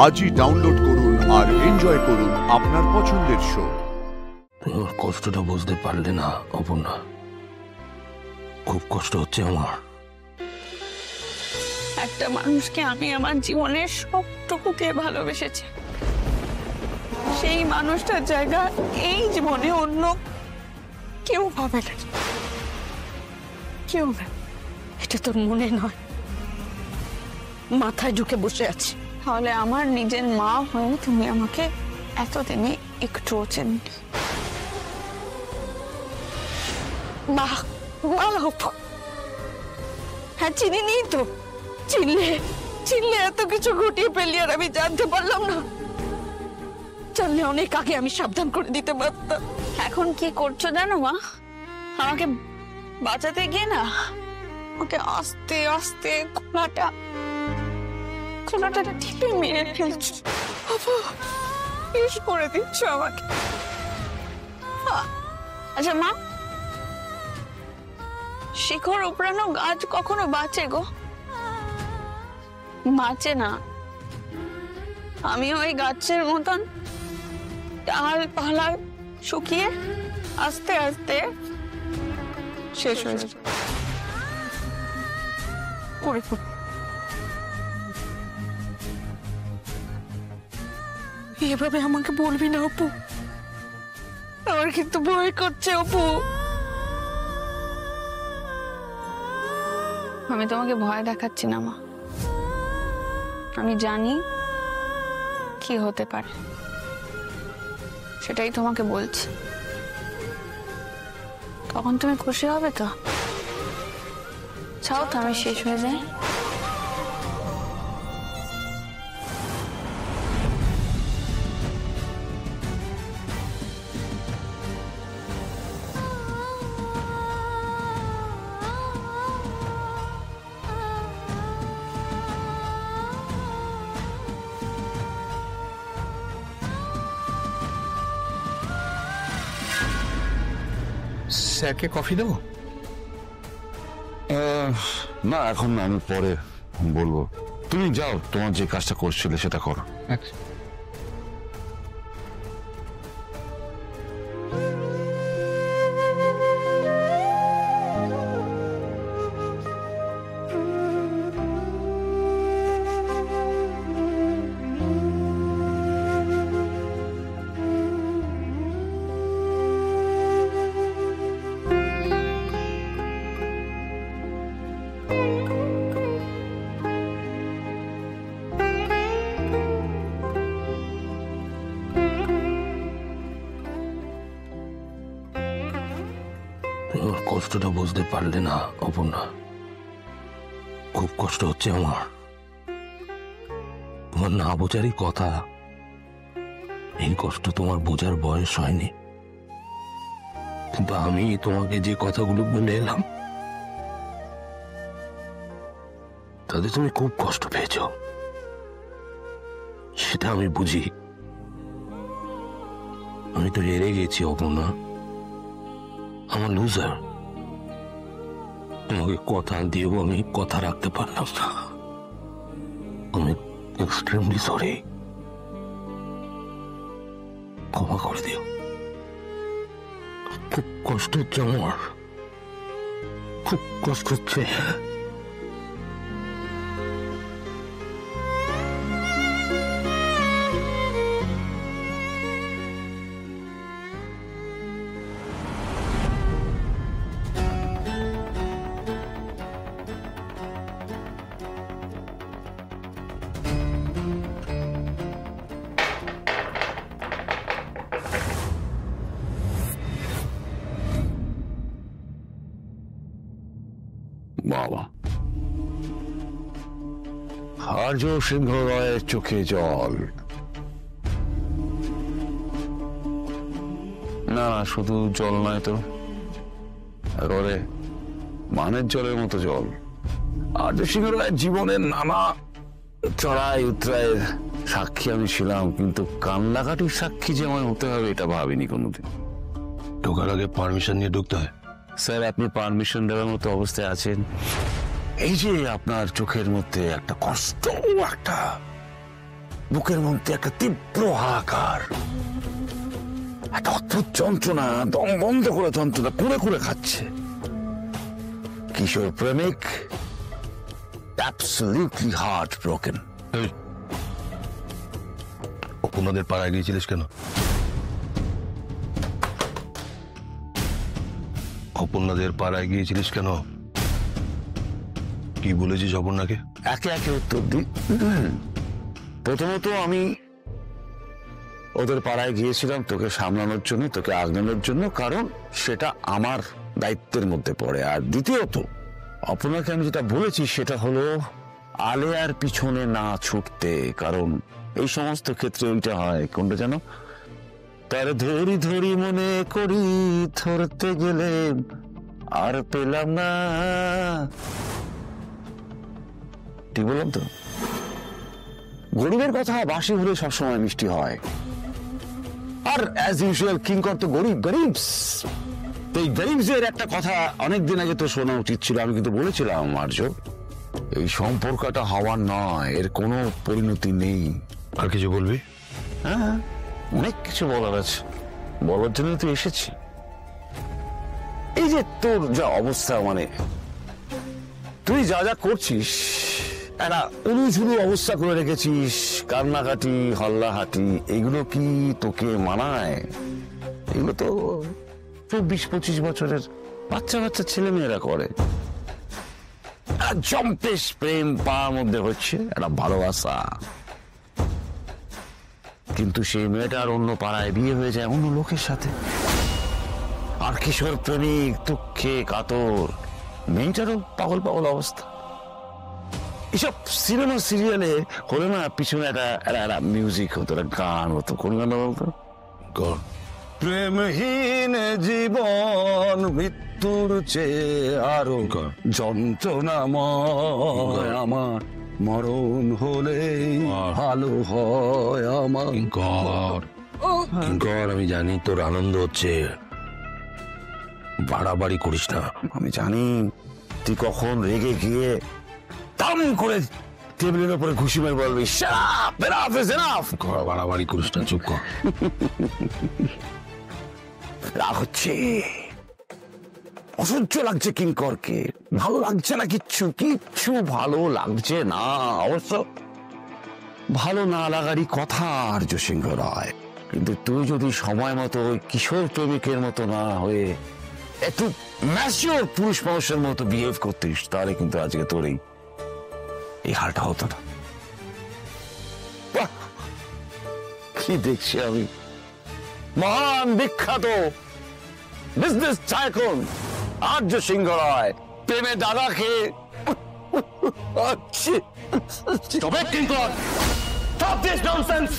আজই ডাউনলোড করুন আর এনজয় করুন আপনার পছন্দের শো। কষ্টটা বুঝতে পারলে না অপর্ণা, খুব কষ্ট হচ্ছে আমার। একটা মানুষকে আমি আমার জীবনের সবটুকুকে ভালোবেসেছি, সেই মানুষটার জায়গা এই জীবনে অন্য কেউ পাবে না, কেউ না। এটা তোর মনে নয়, মাথায় ঢুকে বসে আছে। তাহলে আমার নিজের মা হয়ে তুমি আমাকে এতদিনে একটু চেনি মা? হ্যাঁ, চিনি নি তো। চিনলে এত কিছু ঘটিয়ে ফেলি আর আমি জানতে পারলাম না। জানলে অনেক আগে আমি সাবধান করে দিতে পারতাম। এখন কি করছো জানো মা? আমাকে বাঁচাতে গিয়ে না, ওকে আস্তে আস্তে খোলাটা টিপে মেরে ফেলছো। করে দিচ্ছ আমাকে। আচ্ছা মা, শিখর উপড়ানো গাছ কখনো বাঁচে গো? বাঁচে না। আমি ওই গাছের মতন ডাল পালা শুকিয়ে আস্তে আস্তে শেষ হয়ে যাবে। এভাবে আমাকে বলবি না অপু, আমার কিন্তু ভয় করছে অপু। আমি তোমাকে ভয় দেখাচ্ছি না মা, আমি জানি কি হতে পারে, সেটাই তোমাকে বলছি। তখন তুমি খুশি হবে তো? চাও তো আমি শেষ হয়ে যাই? স্যারকে কফি দেবো? না, এখন না, আমি পরে বলবো। তুমি যাও, তোমার যে কাজটা করছিলে সেটা করো। আচ্ছা। কষ্টটা বুঝতে পারলে না অপর্ণা, খুব কষ্ট হচ্ছে আমার। তোমার না বোঝারই কথা, এই কষ্ট তোমার বোঝার বয়স হয়নি। কিন্তু আমি তোমাকে যে কথাগুলো বলে এলাম তাতে তুমি খুব কষ্ট পেয়েছ, সেটা আমি বুঝি। আমি তো হেরে গেছি অপর্ণা, আমার লুজার। তোমাকে কথা দিয়েও আমি কথা রাখতে পারলাম না। আমি এক্সট্রিমলি সরি, ক্ষমা করে দিও। খুব কষ্ট হচ্ছে আমার, খুব কষ্ট হচ্ছে। বাবা, আর্য সিংহ রায়ের চোখে জল। না, শুধু জল নয় তো, একেবারে মানের জলের মতো জল। আর্য সিংহ রায়ের জীবনের নানা চড়াই উতরায়ের সাক্ষী আমি ছিলাম, কিন্তু কান্নাকাটির সাক্ষী যে আমার হতে হবে এটা ভাবিনি কোনোদিন। ঢোকার আগে পারমিশন নিয়ে ঢুকতে হয়। স্যার, আপনি পারমিশন দেওয়ার মতো অবস্থায় আছেন? এই যে আপনার চোখের মধ্যে একটা কষ্ট, একটা বুকের মধ্যে একটা তীব্র হাহাকার, একটা অদ্ভুত যন্ত্রণা, দম বন্ধ করে যন্ত্রণা কুড়ে কুড়ে খাচ্ছে। কিশোর প্রেমিক অ্যাবসলিউটলি হার্ট ব্রোকেন। অপর্ণাদের পাড়ায় গিয়েছিলিস কেন? অপর্ণাদের পাড়ায় গিয়েছিলিস কেন? কি বলেছিস অপর্ণাকে? একে একে উত্তর দিই। প্রথমত আমি ওদের পাড়ায় গিয়েছিলাম তোকে সামলানোর জন্য, তোকে আগলানোর জন্য, কারণ সেটা আমার দায়িত্বের মধ্যে পড়ে। আর দ্বিতীয়ত আপনাকে আমি যেটা বলেছি সেটা হলো আলেয়ার পিছনে না ছুটতে, কারণ এই সমস্ত ক্ষেত্রে ওইটা হয় কোনটা জানো, তার ধরি ধরি মনে করি ধরতে গেলে আর পেলাম না। ঠিক বললাম তো? গরিবের কথা বাসি হলে সবসময় মিষ্টি হয়। আর অ্যাজ ইউজুয়াল কিঙ্কর তো গরিব। এই গরিবদের একটা কথা অনেকদিন আগে তো শোনা উচিত ছিল, আমি কিন্তু বলেছিলাম আর্য, এই সম্পর্কটা হওয়ার নয়, এর কোনো পরিণতি নেই। আর কিছু বলবি? হ্যাঁ, অনেক কিছু বলার আছে, বলার জন্য তুই এসেছি। এই যে তোর যা অবস্থা, মানে তুই যা যা করছিস, একটা উলুঝুলু অবস্থা করে রেখেছিস, কান্নাকাটি, হল্লাহাটি, এগুলো কি তোকে মানায়? এগুলো তো 24-25 বছরের বাচ্চা বাচ্চা ছেলে মেয়েরা করে। জম্পেশ প্রেম পার মধ্যে হচ্ছে একটা ভালোবাসা, কিন্তু সেই মেয়েটার অন্য পাড়ায় বিয়ে হয়ে যায় অন্য লোকের সাথে। আর কিশোর প্রেমিক দুঃখে কাতর, মেয়েটারও পাগল পাগল অবস্থা। এসব সিনেমা সিরিয়ালে হলে না পিছনে একটা মিউজিক হতো, একটা গান হতো, কোন গান বলতো? প্রেমহীন জীবন মৃত্যুর চেয়ে আরো যন্ত্রণাময়, আমার মরণ হলে ভালো হয় আমার। কিঙ্কর, আমি জানি তোর আনন্দ হচ্ছে, বাড়াবাড়ি করিস না। আমি জানি তুই কখন রেগে গিয়ে দাম করে টেবিলের উপরে ঘুষি মেরে বলবি, বাড়াবাড়ি করিস না, চুপ কর। রাগ হচ্ছে, অসহ্য লাগছে কিঙ্করকে, ভালো লাগছে না, কিচ্ছু ভালো লাগছে না। অবশ্য ভালো না লাগারই কথা আর্য সিংহ রায়, কিন্তু তুই যদি সময় মতো ওই কিশোর প্রেমিকের মতো না হয়ে একটু ম্যাচিওর পুরুষ মানুষের মতো বিহেভ করতিস, তাহলে কিন্তু আজকে তোর এই হালটা হতো না। বাহ, কি দেখছি আমি, মহান বিখ্যাত বিজনেস টাইকুন আর্য সিংহ রায় প্রেমে দাদাকে Stop it, Kinkor! Stop this nonsense!